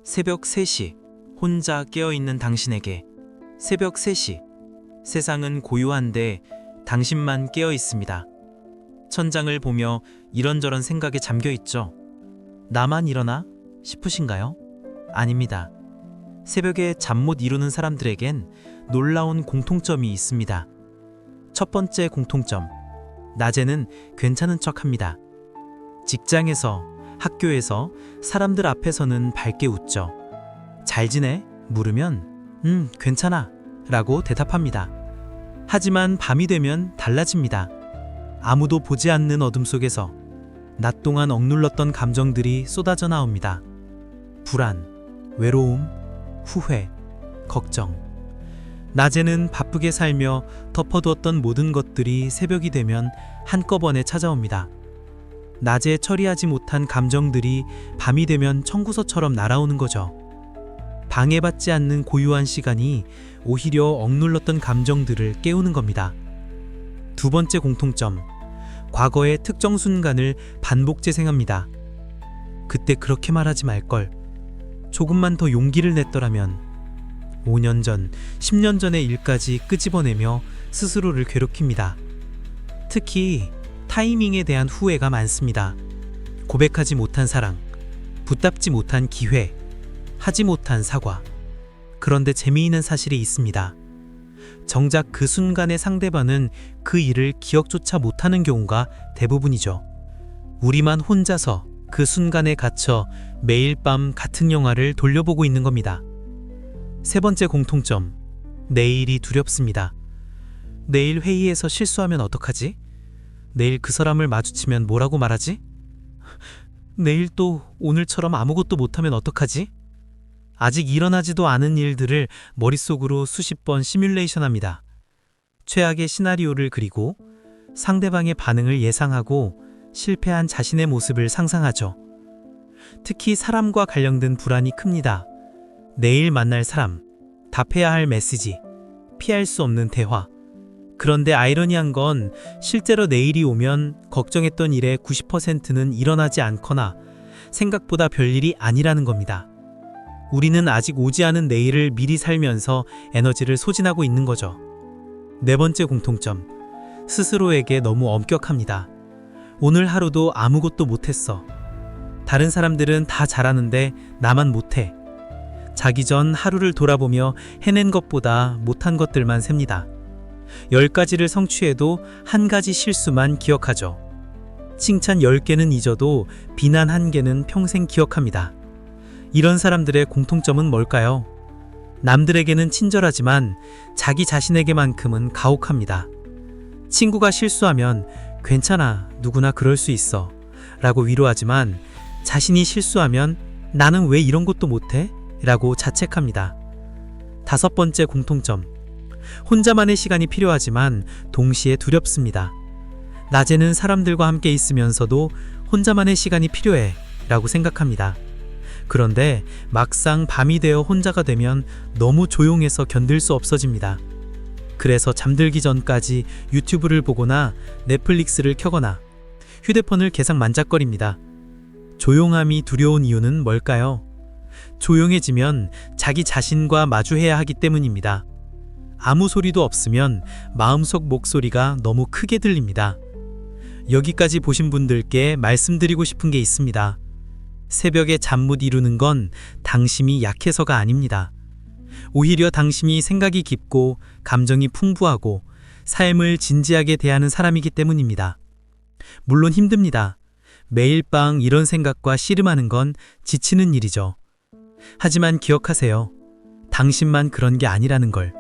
새벽 3시, 혼자 깨어있는 당신에게. 새벽 3시, 세상은 고요한데 당신만 깨어있습니다. 천장을 보며 이런저런 생각에 잠겨있죠. 나만 일어나? 싶으신가요? 아닙니다. 새벽에 잠 못 이루는 사람들에겐 놀라운 공통점이 있습니다. 첫 번째 공통점, 낮에는 괜찮은 척 합니다. 직장에서, 학교에서, 사람들 앞에서는 밝게 웃죠. 잘 지내? 물으면 괜찮아 라고 대답합니다. 하지만 밤이 되면 달라집니다. 아무도 보지 않는 어둠 속에서 낮 동안 억눌렀던 감정들이 쏟아져 나옵니다. 불안, 외로움, 후회, 걱정. 낮에는 바쁘게 살며 덮어두었던 모든 것들이 새벽이 되면 한꺼번에 찾아옵니다. 낮에 처리하지 못한 감정들이 밤이 되면 청구서처럼 날아오는 거죠. 방해받지 않는 고요한 시간이 오히려 억눌렀던 감정들을 깨우는 겁니다. 두 번째 공통점, 과거의 특정 순간을 반복 재생합니다. 그때 그렇게 말하지 말걸. 조금만 더 용기를 냈더라면. 5년 전, 10년 전의 일까지 끄집어내며 스스로를 괴롭힙니다. 특히 타이밍에 대한 후회가 많습니다. 고백하지 못한 사랑, 붙잡지 못한 기회, 하지 못한 사과. 그런데 재미있는 사실이 있습니다. 정작 그 순간의 상대방은 그 일을 기억조차 못하는 경우가 대부분이죠. 우리만 혼자서 그 순간에 갇혀 매일 밤 같은 영화를 돌려보고 있는 겁니다. 세 번째 공통점, 내일이 두렵습니다. 내일 회의에서 실수하면 어떡하지? 내일 그 사람을 마주치면 뭐라고 말하지? 내일 또 오늘처럼 아무것도 못하면 어떡하지? 아직 일어나지도 않은 일들을 머릿속으로 수십 번 시뮬레이션합니다. 최악의 시나리오를 그리고 상대방의 반응을 예상하고 실패한 자신의 모습을 상상하죠. 특히 사람과 관련된 불안이 큽니다. 내일 만날 사람, 답해야 할 메시지, 피할 수 없는 대화. 그런데 아이러니한 건 실제로 내일이 오면 걱정했던 일의 90%는 일어나지 않거나 생각보다 별일이 아니라는 겁니다. 우리는 아직 오지 않은 내일을 미리 살면서 에너지를 소진하고 있는 거죠. 네 번째 공통점, 스스로에게 너무 엄격합니다. 오늘 하루도 아무것도 못했어. 다른 사람들은 다 잘하는데 나만 못해. 자기 전 하루를 돌아보며 해낸 것보다 못한 것들만 셉니다. 10가지를 성취해도 한 가지 실수만 기억하죠. 칭찬 10개는 잊어도 비난 1개는 평생 기억합니다. 이런 사람들의 공통점은 뭘까요? 남들에게는 친절하지만 자기 자신에게만큼은 가혹합니다. 친구가 실수하면 괜찮아, 누구나 그럴 수 있어 라고 위로하지만 자신이 실수하면 나는 왜 이런 것도 못해? 라고 자책합니다. 다섯 번째 공통점, 혼자만의 시간이 필요하지만 동시에 두렵습니다. 낮에는 사람들과 함께 있으면서도 혼자만의 시간이 필요해 라고 생각합니다. 그런데 막상 밤이 되어 혼자가 되면 너무 조용해서 견딜 수 없어집니다. 그래서 잠들기 전까지 유튜브를 보거나 넷플릭스를 켜거나 휴대폰을 계속 만작거립니다. 조용함이 두려운 이유는 뭘까요? 조용해지면 자기 자신과 마주해야 하기 때문입니다. 아무 소리도 없으면 마음속 목소리가 너무 크게 들립니다. 여기까지 보신 분들께 말씀드리고 싶은 게 있습니다. 새벽에 잠 못 이루는 건 당신이 약해서가 아닙니다. 오히려 당신이 생각이 깊고 감정이 풍부하고 삶을 진지하게 대하는 사람이기 때문입니다. 물론 힘듭니다. 매일 밤 이런 생각과 씨름하는 건 지치는 일이죠. 하지만 기억하세요. 당신만 그런 게 아니라는 걸.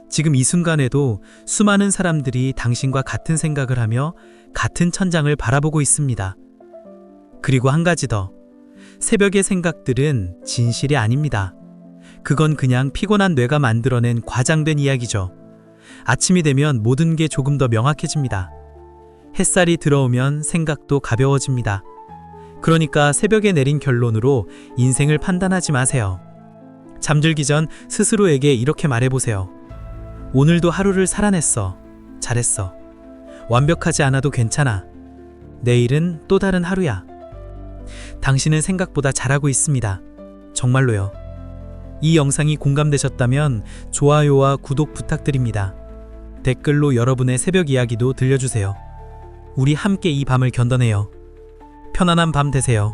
지금 이 순간에도 수많은 사람들이 당신과 같은 생각을 하며 같은 천장을 바라보고 있습니다. 그리고 한 가지 더. 새벽의 생각들은 진실이 아닙니다. 그건 그냥 피곤한 뇌가 만들어낸 과장된 이야기죠. 아침이 되면 모든 게 조금 더 명확해집니다. 햇살이 들어오면 생각도 가벼워집니다. 그러니까 새벽에 내린 결론으로 인생을 판단하지 마세요. 잠들기 전 스스로에게 이렇게 말해보세요. 오늘도 하루를 살아냈어. 잘했어. 완벽하지 않아도 괜찮아. 내일은 또 다른 하루야. 당신은 생각보다 잘하고 있습니다. 정말로요. 이 영상이 공감되셨다면 좋아요와 구독 부탁드립니다. 댓글로 여러분의 새벽 이야기도 들려주세요. 우리 함께 이 밤을 견뎌내요. 편안한 밤 되세요.